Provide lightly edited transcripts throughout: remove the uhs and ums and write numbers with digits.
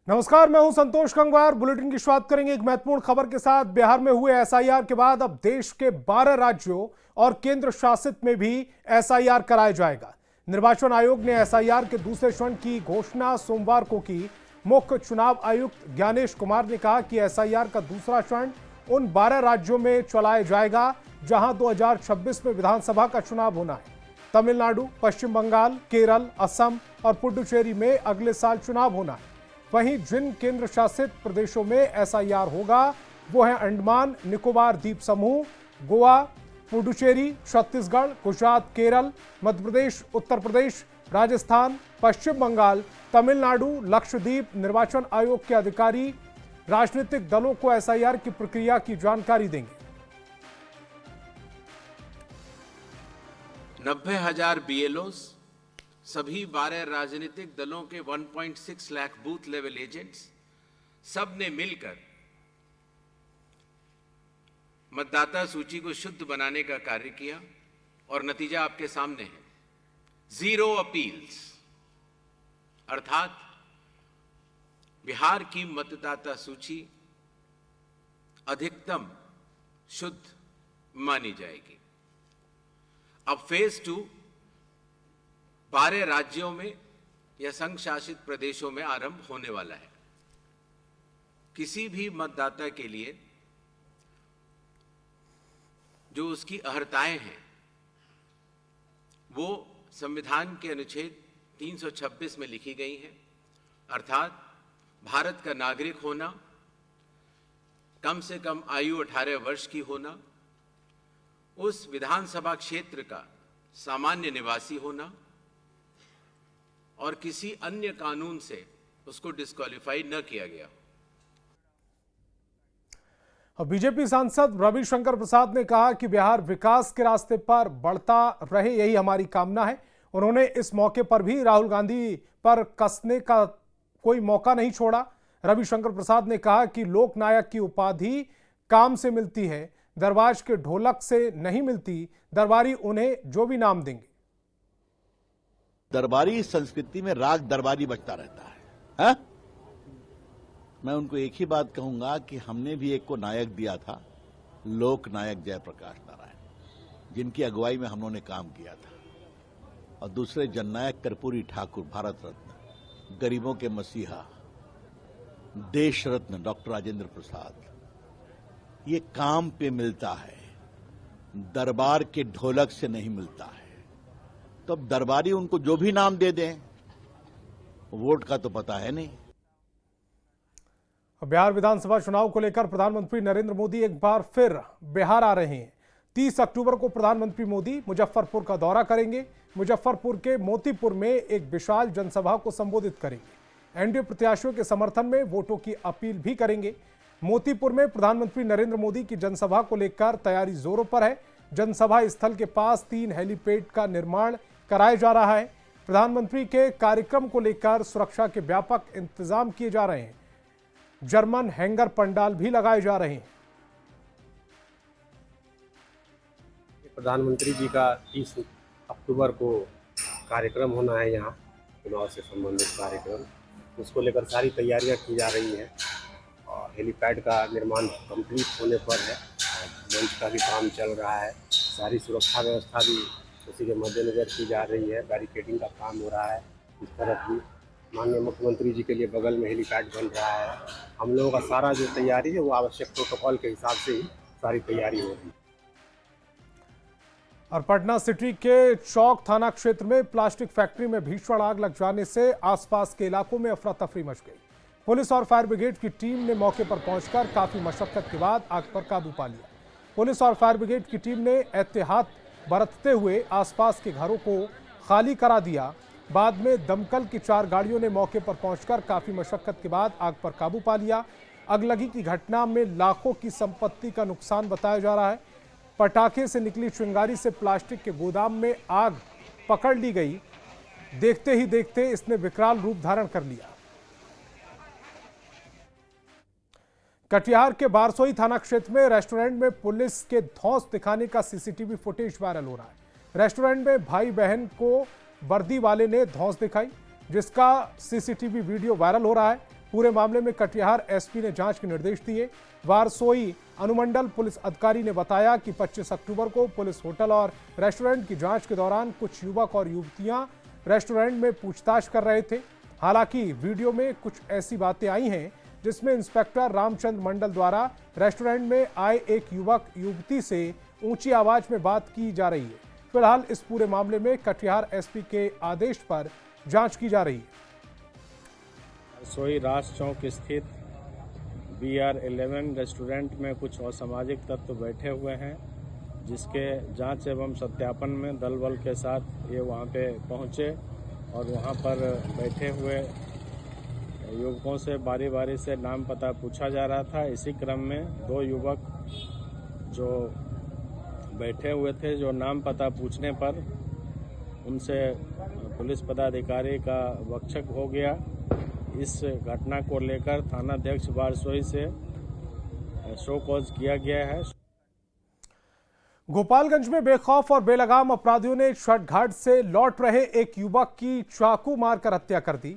नमस्कार, मैं हूं संतोष गंगवार। बुलेटिन की शुरुआत करेंगे एक महत्वपूर्ण खबर के साथ। बिहार में हुए एसआईआर के बाद अब देश के 12 राज्यों और केंद्र शासित में भी एसआईआर कराया जाएगा। निर्वाचन आयोग ने एसआईआर के दूसरे चरण की घोषणा सोमवार को की। मुख्य चुनाव आयुक्त ज्ञानेश कुमार ने कहा कि एसआईआर का दूसरा चरण उन 12 राज्यों में चलाया जाएगा जहां 2026 में विधानसभा का चुनाव होना है। तमिलनाडु, पश्चिम बंगाल, केरल, असम और पुडुचेरी में अगले साल चुनाव होना है। वहीं जिन केंद्र शासित प्रदेशों में एसआईआर होगा वो है अंडमान निकोबार द्वीप समूह, गोवा, पुडुचेरी, छत्तीसगढ़, गुजरात, केरल, मध्य प्रदेश, उत्तर प्रदेश, राजस्थान, पश्चिम बंगाल, तमिलनाडु, लक्षद्वीप। निर्वाचन आयोग के अधिकारी राजनीतिक दलों को एसआईआर की प्रक्रिया की जानकारी देंगे। 90,000 बीएलओस, सभी 12 राजनीतिक दलों के 1.6 लाख बूथ लेवल एजेंट्स, सब ने मिलकर मतदाता सूची को शुद्ध बनाने का कार्य किया और नतीजा आपके सामने है। 0 अपील्स, अर्थात बिहार की मतदाता सूची अधिकतम शुद्ध मानी जाएगी। अब फेज 2 12 राज्यों में या संघ शासित प्रदेशों में आरंभ होने वाला है। किसी भी मतदाता के लिए जो उसकी अर्हताएं हैं वो संविधान के अनुच्छेद 326 में लिखी गई हैं, अर्थात भारत का नागरिक होना, कम से कम आयु 18 वर्ष की होना, उस विधानसभा क्षेत्र का सामान्य निवासी होना और किसी अन्य कानून से उसको डिस्क्वालीफाई न किया गया। बीजेपी सांसद रविशंकर प्रसाद ने कहा कि बिहार विकास के रास्ते पर बढ़ता रहे, यही हमारी कामना है। उन्होंने इस मौके पर भी राहुल गांधी पर कसने का कोई मौका नहीं छोड़ा। रविशंकर प्रसाद ने कहा कि लोकनायक की उपाधि काम से मिलती है, दरबार के ढोलक से नहीं मिलती। दरबारी उन्हें जो भी नाम देंगे। दरबारी संस्कृति में राग दरबारी बजता रहता है, हा? मैं उनको एक ही बात कहूंगा कि हमने भी एक को नायक दिया था, लोक नायक जयप्रकाश नारायण, जिनकी अगुवाई में हम लोगों ने काम किया था, और दूसरे जननायक कर्पूरी ठाकुर, भारत रत्न, गरीबों के मसीहा, देश रत्न डॉक्टर राजेंद्र प्रसाद। ये काम पे मिलता है, दरबार के ढोलक से नहीं मिलता है। तो अब दरबारी उनको जो भी नाम दे दें, वोट का तो पता है नहीं। बिहार विधानसभा चुनाव को लेकर प्रधानमंत्री नरेंद्र मोदी एक बार फिर बिहार आ रहे हैं। 30 अक्टूबर को प्रधानमंत्री मोदी मुजफ्फरपुर का दौरा करेंगे। मुजफ्फरपुर के मोतीपुर में एक विशाल जनसभा को संबोधित करेंगे। एनडीए प्रत्याशियों के समर्थन में वोटों की अपील भी करेंगे। मोतीपुर में प्रधानमंत्री नरेंद्र मोदी की जनसभा को लेकर तैयारी जोरों पर है। जनसभा स्थल के पास 3 हेलीपैड का निर्माण कराया जा रहा है। प्रधानमंत्री के कार्यक्रम को लेकर सुरक्षा के व्यापक इंतजाम किए जा रहे हैं। जर्मन हैंगर पंडाल भी लगाए जा रहे हैं। प्रधानमंत्री जी का 30 अक्टूबर को कार्यक्रम होना है, यहाँ चुनाव से संबंधित कार्यक्रम, उसको लेकर सारी तैयारियां की जा रही हैं और हेलीपैड का निर्माण कंप्लीट होने पर है। मंच का भी काम चल रहा है। सारी सुरक्षा व्यवस्था भी उसी के मद्देनजर की जा रही है। बैरिकेडिंग का काम हो रहा है। इस तरफ भी माननीय मुख्यमंत्री जी के लिए बगल में हेलीपैड बन रहा है। हम लोगों का सारा जो तैयारी है वो आवश्यक प्रोटोकॉल के हिसाब से ही सारी तैयारी हो रही है। और पटना सिटी के चौक थाना क्षेत्र में प्लास्टिक फैक्ट्री में भीषण आग लग जाने से आसपास के इलाकों में अफरा तफरी मच गई। पुलिस और फायर ब्रिगेड की टीम ने मौके पर पहुंचकर काफी मशक्कत के बाद आग पर काबू पा लिया। पुलिस और फायर ब्रिगेड की टीम ने एहतियात बरतते हुए आसपास के घरों को खाली करा दिया। बाद में दमकल की 4 गाड़ियों ने मौके पर पहुंचकर काफी मशक्कत के बाद आग पर काबू पा लिया। अगलगी की घटना में लाखों की संपत्ति का नुकसान बताया जा रहा है। पटाखे से निकली चिंगारी से प्लास्टिक के गोदाम में आग पकड़ ली गई। देखते ही देखते इसने विकराल रूप धारण कर लिया। कटिहार के बारसोई थाना क्षेत्र में रेस्टोरेंट में पुलिस के धौंस दिखाने का सीसीटीवी फुटेज वायरल हो रहा है। रेस्टोरेंट में भाई बहन को वर्दी वाले ने धौंस दिखाई, जिसका सीसीटीवी वीडियो वायरल हो रहा है। पूरे मामले में कटिहार एसपी ने जांच के निर्देश दिए। वारसोई अनुमंडल पुलिस अधिकारी ने बताया कि 25 अक्टूबर को पुलिस होटल और रेस्टोरेंट की जांच के दौरान कुछ युवक और युवतियां रेस्टोरेंट में पूछताछ कर रहे थे। हालांकि वीडियो में कुछ ऐसी बातें आई हैं जिसमें इंस्पेक्टर रामचंद्र मंडल द्वारा रेस्टोरेंट में आए एक युवक युवती से ऊंची आवाज में बात की जा रही है। फिलहाल इस पूरे मामले में कटिहार एसपी के आदेश पर जांच की जा रही है। सोई राज चौक स्थित BR11 रेस्टोरेंट में कुछ असामाजिक तत्व बैठे हुए हैं, जिसके जांच एवं सत्यापन में दल बल के साथ ये वहां पे पहुंचे और वहां पर बैठे हुए युवकों से बारी बारी से नाम पता पूछा जा रहा था। इसी क्रम में 2 युवक जो बैठे हुए थे, जो नाम पता पूछने पर उनसे पुलिस पदाधिकारी का वक्षक हो गया। इस घटना को लेकर थानाध्यक्ष वारसोई से शो कॉज किया गया है। गोपालगंज में बेखौफ और बेलगाम अपराधियों ने छठ घाट से लौट रहे एक युवक की चाकू मारकर हत्या कर दी।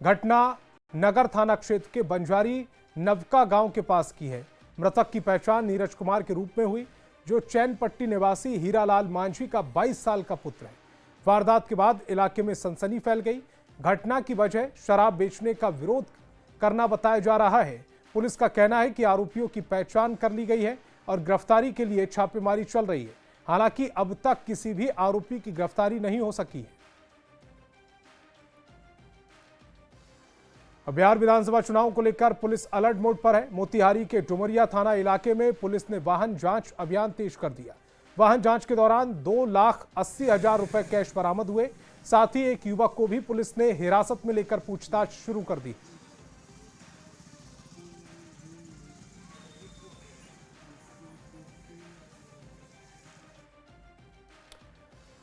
घटना नगर थाना क्षेत्र के बंजारी नवका गांव के पास की है। मृतक की पहचान नीरज कुमार के रूप में हुई, जो चैनपट्टी निवासी हीरालाल मांझी का 22 साल का पुत्र है। वारदात के बाद इलाके में सनसनी फैल गई। घटना की वजह शराब बेचने का विरोध करना बताया जा रहा है। पुलिस का कहना है कि आरोपियों की पहचान कर ली गई है और गिरफ्तारी के लिए छापेमारी चल रही है। हालांकि अब तक किसी भी आरोपी की गिरफ्तारी नहीं हो सकी है। बिहार विधानसभा चुनाव को लेकर पुलिस अलर्ट मोड पर है। मोतिहारी के डुमरिया थाना इलाके में पुलिस ने वाहन जांच अभियान तेज कर दिया। वाहन जांच के दौरान 2,80,000 रुपए कैश बरामद हुए। साथ ही एक युवक को भी पुलिस ने हिरासत में लेकर पूछताछ शुरू कर दी।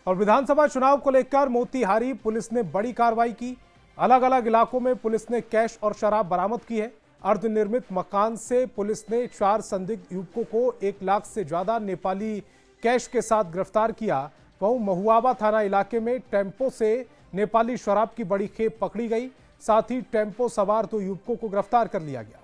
और विधानसभा चुनाव को लेकर मोतिहारी पुलिस ने बड़ी कार्रवाई की। अलग अलग इलाकों में पुलिस ने कैश और शराब बरामद की है। अर्धनिर्मित मकान से पुलिस ने 4 संदिग्ध युवकों को 1 लाख से ज्यादा नेपाली कैश के साथ गिरफ्तार किया। वहीं महुआवा थाना इलाके में टेम्पो से नेपाली शराब की बड़ी खेप पकड़ी गई। साथ ही टेम्पो सवार 2 युवकों को गिरफ्तार कर लिया गया।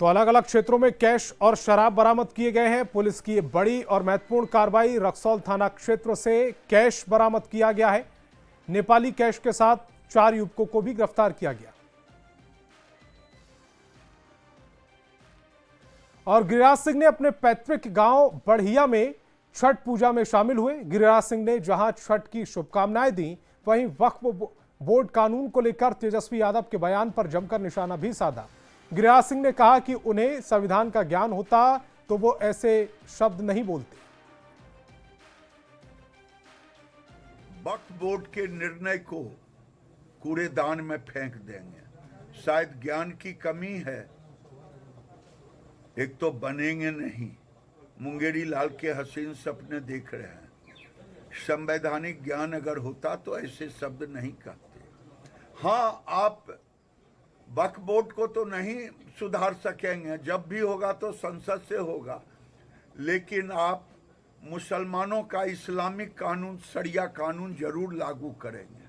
तो अलग अलग क्षेत्रों में कैश और शराब बरामद किए गए हैं। पुलिस की बड़ी और महत्वपूर्ण कार्रवाई। रक्सौल थाना क्षेत्र से कैश बरामद किया गया है। नेपाली कैश के साथ 4 युवकों को भी गिरफ्तार किया गया। और गिरिराज सिंह ने अपने पैतृक गांव बढ़िया में छठ पूजा में शामिल हुए। गिरिराज सिंह ने जहां छठ की शुभकामनाएं दी, वहीं वक्फ बोर्ड कानून को लेकर तेजस्वी यादव के बयान पर जमकर निशाना भी साधा। गिरिराज सिंह ने कहा कि उन्हें संविधान का ज्ञान होता तो वो ऐसे शब्द नहीं बोलते। वक्फ बोर्ड के निर्णय को कूड़ेदान में फेंक देंगे। शायद ज्ञान की कमी है। एक तो बनेंगे नहीं, मुंगेरी लाल के हसीन सपने देख रहे हैं। संवैधानिक ज्ञान अगर होता तो ऐसे शब्द नहीं कहते। हाँ, आप वक्फ बोर्ड को तो नहीं सुधार सकेंगे, जब भी होगा तो संसद से होगा, लेकिन आप मुसलमानों का इस्लामिक कानून, शरिया कानून जरूर लागू करेंगे।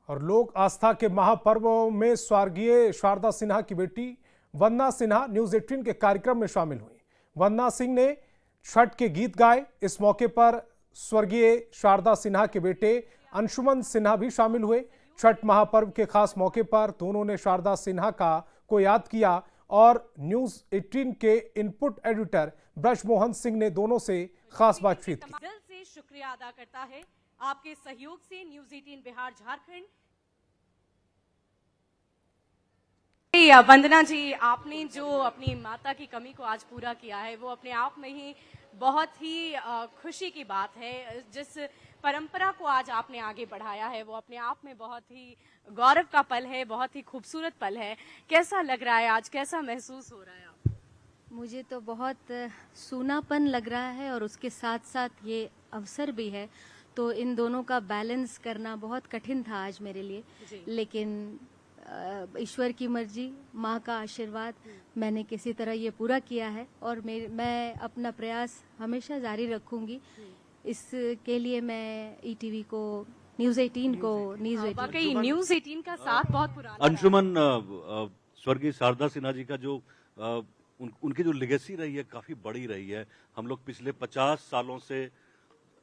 और लोक आस्था के महापर्व में स्वर्गीय शारदा सिन्हा की बेटी वंदना सिन्हा न्यूज 18 के कार्यक्रम में शामिल हुई। वंदना सिंह ने छठ के गीत गाए। इस मौके पर स्वर्गीय शारदा सिन्हा के बेटे अंशुमन सिन्हा भी शामिल हुए। छठ महापर्व के खास मौके पर दोनों ने शारदा सिन्हा को याद किया और न्यूज 18 के इनपुट एडिटर ब्रजमोहन सिंह ने दोनों से खास बातचीत की। दिल से शुक्रिया अदा करता है आपके सहयोग से न्यूज 18 बिहार झारखंड। वंदना जी, आपने जो अपनी माता की कमी को आज पूरा किया है वो अपने आप में ही बहुत ही खुशी की बात है। जिस परंपरा को आज आपने आगे बढ़ाया है वो अपने आप में बहुत ही गौरव का पल है, बहुत ही खूबसूरत पल है। कैसा लग रहा है आज, कैसा महसूस हो रहा है आप? मुझे तो बहुत सूनापन लग रहा है और उसके साथ साथ ये अवसर भी है, तो इन दोनों का बैलेंस करना बहुत कठिन था आज मेरे लिए। लेकिन ईश्वर की मर्जी, माँ का आशीर्वाद, मैंने किसी तरह ये पूरा किया है और मैं अपना प्रयास हमेशा जारी रखूंगी। इसके लिए मैं ईटीवी को, न्यूज़ 18 को, वाकई न्यूज़ 18 का साथ बहुत पुराना अंशुमन, स्वर्गीय शारदा सिन्हा जी का जो उनकी जो लेगेसी रही है काफी बड़ी रही है। हम लोग पिछले 50 सालों से,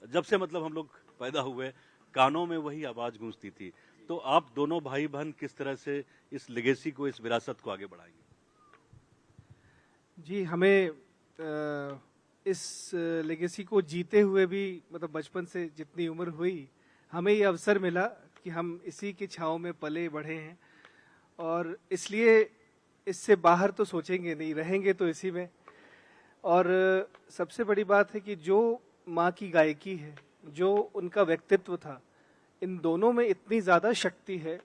जब से मतलब हम लोग पैदा हुए, कानों में वही आवाज गूंजती थी। तो आप दोनों भाई बहन किस तरह से इस लेगेसी को, इस विरासत को आगे बढ़ाएंगे? जी, हमें इस लेगेसी को जीते हुए भी, मतलब बचपन से जितनी उम्र हुई, हमें ये अवसर मिला कि हम इसी की छाँव में पले बढ़े हैं और इसलिए इससे बाहर तो सोचेंगे नहीं, रहेंगे तो इसी में। और सबसे बड़ी बात है कि जो माँ की गायकी है, जो उनका व्यक्तित्व था, इन दोनों में इतनी ज़्यादा शक्ति है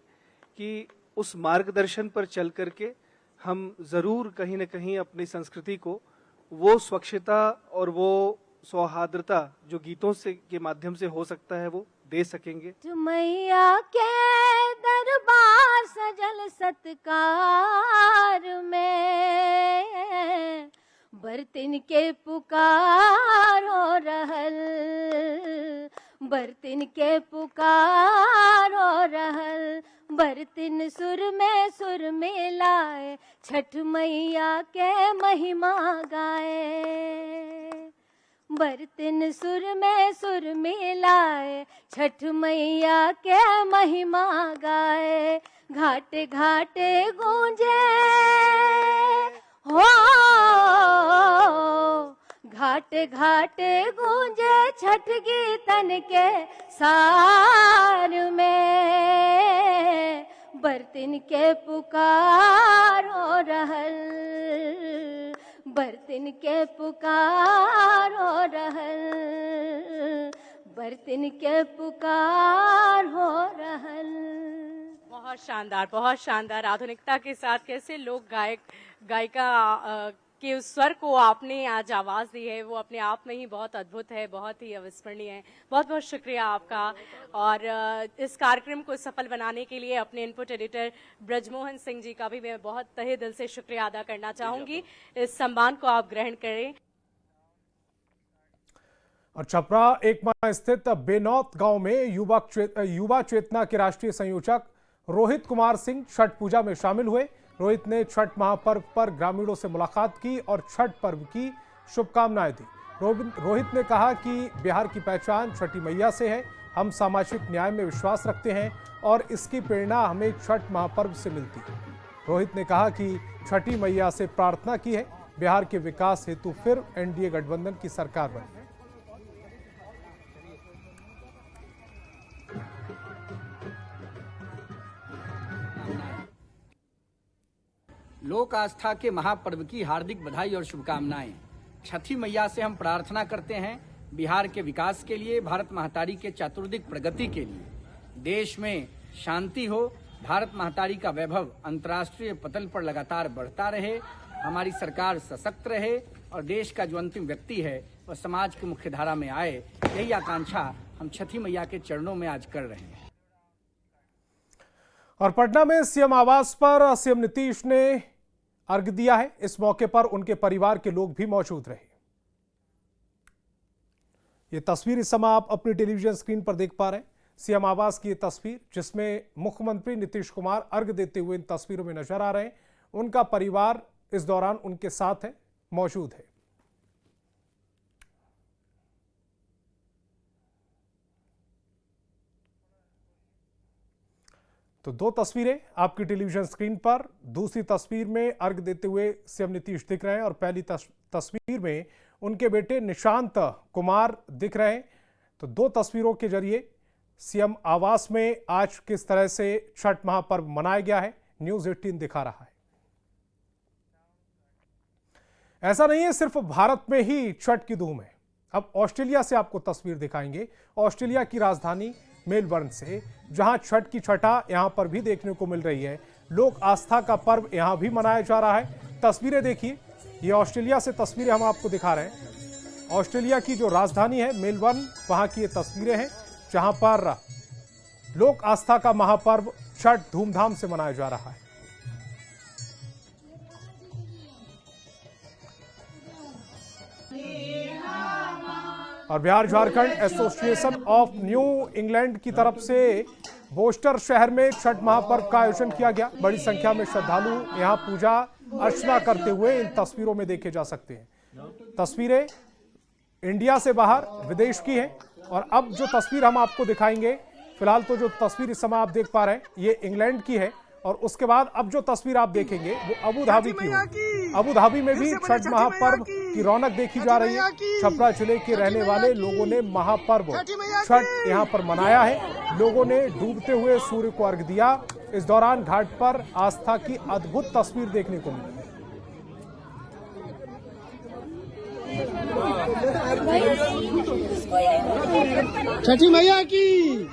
कि उस मार्गदर्शन पर चल करके हम ज़रूर कहीं न कहीं अपनी संस्कृति को वो स्वच्छता और वो सौहार्दता जो गीतों से के माध्यम से हो सकता है वो दे सकेंगे। मैया के दरबार सजल सत्कार में, बर्तन के पुकारो रहल, बर्तन के पुकारो रहल, बर्तन सुर में लाए, छठ मैया के महिमा गाए। बर्तन सुर में लाए, छठ मैया के महिमा गाए। घाटे घाटे गूंजे हो, घाटे घाटे गूंजे छठ गीतन के सार में, बर्तन के पुकारो रहल, बर्तन के पुकारो रहल, बर्तन के पुकार हो रहल। बहुत शानदार, बहुत शानदार। आधुनिकता के साथ कैसे लोग गायिका के उस स्वर को आपने आज आवाज दी है, वो अपने आप में ही बहुत अद्भुत है, बहुत ही अविस्मरणीय है। बहुत बहुत शुक्रिया आपका। और इस कार्यक्रम को सफल बनाने के लिए अपने इनपुट एडिटर ब्रजमोहन सिंह जी का भी मैं बहुत तहे दिल से शुक्रिया अदा करना चाहूंगी। इस सम्मान को आप ग्रहण करें। और छपरा एकमा स्थित बेनौत गांव में युवा चेतना के राष्ट्रीय संयोजक रोहित कुमार सिंह छठ पूजा में शामिल हुए। रोहित ने छठ महापर्व पर ग्रामीणों से मुलाकात की और छठ पर्व की शुभकामनाएं दी। रोहित ने कहा कि बिहार की पहचान छठी मैया से है। हम सामाजिक न्याय में विश्वास रखते हैं और इसकी प्रेरणा हमें छठ महापर्व से मिलती है। रोहित ने कहा कि छठी मैया से प्रार्थना की है बिहार के विकास हेतु फिर एनडीए गठबंधन की सरकार बने। लोक आस्था के महापर्व की हार्दिक बधाई और शुभकामनाएं। छठी मैया से हम प्रार्थना करते हैं बिहार के विकास के लिए, भारत महतारी के चतुर्दिक प्रगति के लिए, देश में शांति हो, भारत महतारी का वैभव अंतर्राष्ट्रीय पटल पर लगातार बढ़ता रहे, हमारी सरकार सशक्त रहे और देश का जो अंतिम व्यक्ति है वह समाज की मुख्यधारा में आए। यही आकांक्षा हम छठी मैया के चरणों में आज कर रहे हैं। और पटना में सीएम आवास पर सीएम नीतीश ने अर्घ्य दिया है। इस मौके पर उनके परिवार के लोग भी मौजूद रहे। ये तस्वीर इस समय आप अपनी टेलीविजन स्क्रीन पर देख पा रहे हैं। सीएम आवास की ये तस्वीर जिसमें मुख्यमंत्री नीतीश कुमार अर्घ्य देते हुए इन तस्वीरों में नजर आ रहे हैं। उनका परिवार इस दौरान उनके साथ है, मौजूद है। तो दो तस्वीरें आपकी टेलीविजन स्क्रीन पर। दूसरी तस्वीर में अर्घ्य देते हुए सीएम नीतीश दिख रहे हैं और पहली तस्वीर में उनके बेटे निशांत कुमार दिख रहे हैं। तो दो तस्वीरों के जरिए सीएम आवास में आज किस तरह से छठ महापर्व मनाया गया है न्यूज़ 18 दिखा रहा है। ऐसा नहीं है सिर्फ भारत में ही छठ की धूम है। अब ऑस्ट्रेलिया से आपको तस्वीर दिखाएंगे, ऑस्ट्रेलिया की राजधानी मेलबर्न से, जहां छठ की छठा यहां पर भी देखने को मिल रही है। लोक आस्था का पर्व यहां भी मनाया जा रहा है। तस्वीरें देखिए, ये ऑस्ट्रेलिया से तस्वीरें हम आपको दिखा रहे हैं। ऑस्ट्रेलिया की जो राजधानी है मेलबर्न, वहां की ये तस्वीरें हैं जहां पर लोक आस्था का महापर्व छठ धूमधाम से मनाया जा रहा है। और Bihar Jharkhand association of new England की तरफ से बोस्टर शहर में छठ महापर्व का आयोजन किया गया। बड़ी संख्या में श्रद्धालु यहां पूजा अर्चना करते हुए इन तस्वीरों में देखे जा सकते हैं। तस्वीरें इंडिया से बाहर विदेश की हैं। और अब जो तस्वीर हम आपको दिखाएंगे, फिलहाल तो जो तस्वीर इस समय आप देख पा रहे हैं ये इंग्लैंड की है। और उसके बाद अब जो तस्वीर आप देखेंगे वो अबू धाबी की होगी। अबू धाबी में भी छठ महापर्व की रौनक देखी जा रही है। छपरा जिले के रहने वाले लोगों ने महापर्व छठ यहां पर मनाया है। लोगों ने डूबते हुए सूर्य को अर्घ्य दिया। इस दौरान घाट पर आस्था की अद्भुत तस्वीर देखने को मिली। छठी मैया की,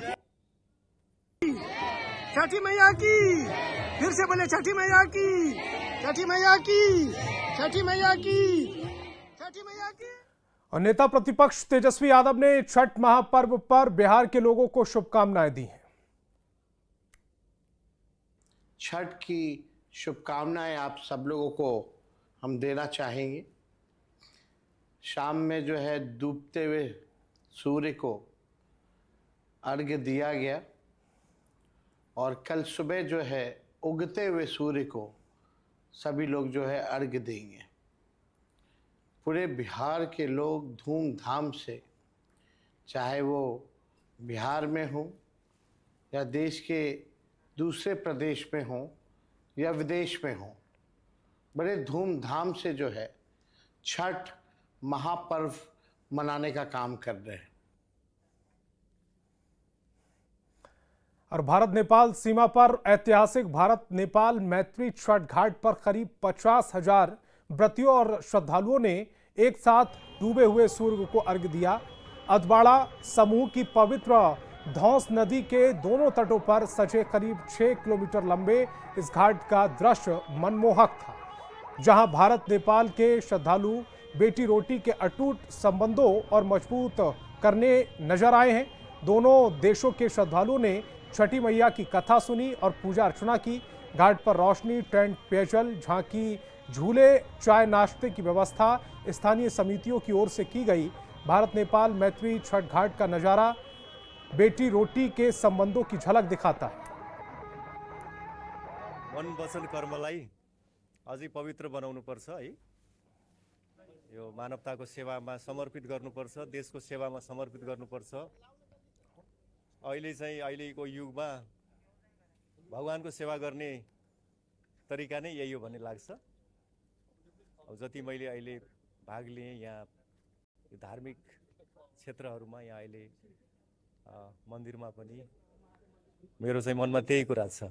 छठी मैया की, फिर से बोले छठी मैया की, छठी मैया की, छठी मैया की, छठी मैया की। और नेता प्रतिपक्ष तेजस्वी यादव ने छठ महापर्व पर बिहार के लोगों को शुभकामनाएं दी हैं। छठ की शुभकामनाएं आप सब लोगों को हम देना चाहेंगे। शाम में जो है डूबते हुए सूर्य को अर्घ्य दिया गया और कल सुबह जो है उगते हुए सूर्य को सभी लोग जो है अर्घ्य देंगे। पूरे बिहार के लोग धूमधाम से, चाहे वो बिहार में हो या देश के दूसरे प्रदेश में हो या विदेश में हो, बड़े धूमधाम से जो है छठ महापर्व मनाने का काम कर रहे हैं। और भारत नेपाल सीमा पर ऐतिहासिक भारत नेपाल मैत्री छठ घाट पर करीब 50,000 व्रतियों और श्रद्धालुओं ने एक साथ डूबे हुए सूर्य को अर्घ्य दिया। अधवाड़ा समूह की पवित्र धौंस नदी के दोनों तटों पर सजे करीब 6 किलोमीटर लंबे इस घाट का दृश्य मनमोहक था, जहां भारत नेपाल के श्रद्धालु बेटी रोटी के अटूट संबंधों और मजबूत करने नजर आए हैं। दोनों देशों के श्रद्धालुओं ने छठी मैया की कथा सुनी और पूजा अर्चना की। घाट पर रोशनी, टेंट, पेयजल, झांकी, झूले, चाय नाश्ते की व्यवस्था स्थानीय समितियों की ओर से की गई। भारत नेपाल मैत्री छठ घाट का नजारा बेटी रोटी के संबंधों की झलक दिखाता है। मन वचन कर्मलाई अझै पवित्र बनाउनुपर्छ है। यो मानवताको सेवामा समर्पित गर्नुपर्छ, देशको सेवामा समर्पित गर्नुपर्छ। अहिलेको युगमा भगवानको सेवा गर्ने तरिका नै यही हो भन्ने लाग्छ। अब जति मैले अहिले भाग लिएँ यहाँ धार्मिक क्षेत्रहरूमा, यहाँ अहिले मन्दिरमा पनि मेरो चाहिँ मनमा त्यही कुरा छ।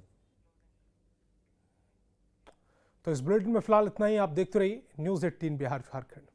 तो इस बुलेटिन में फिलहाल इतना ही। आप देखते रहिए न्यूज़ 18 बिहार झारखंड।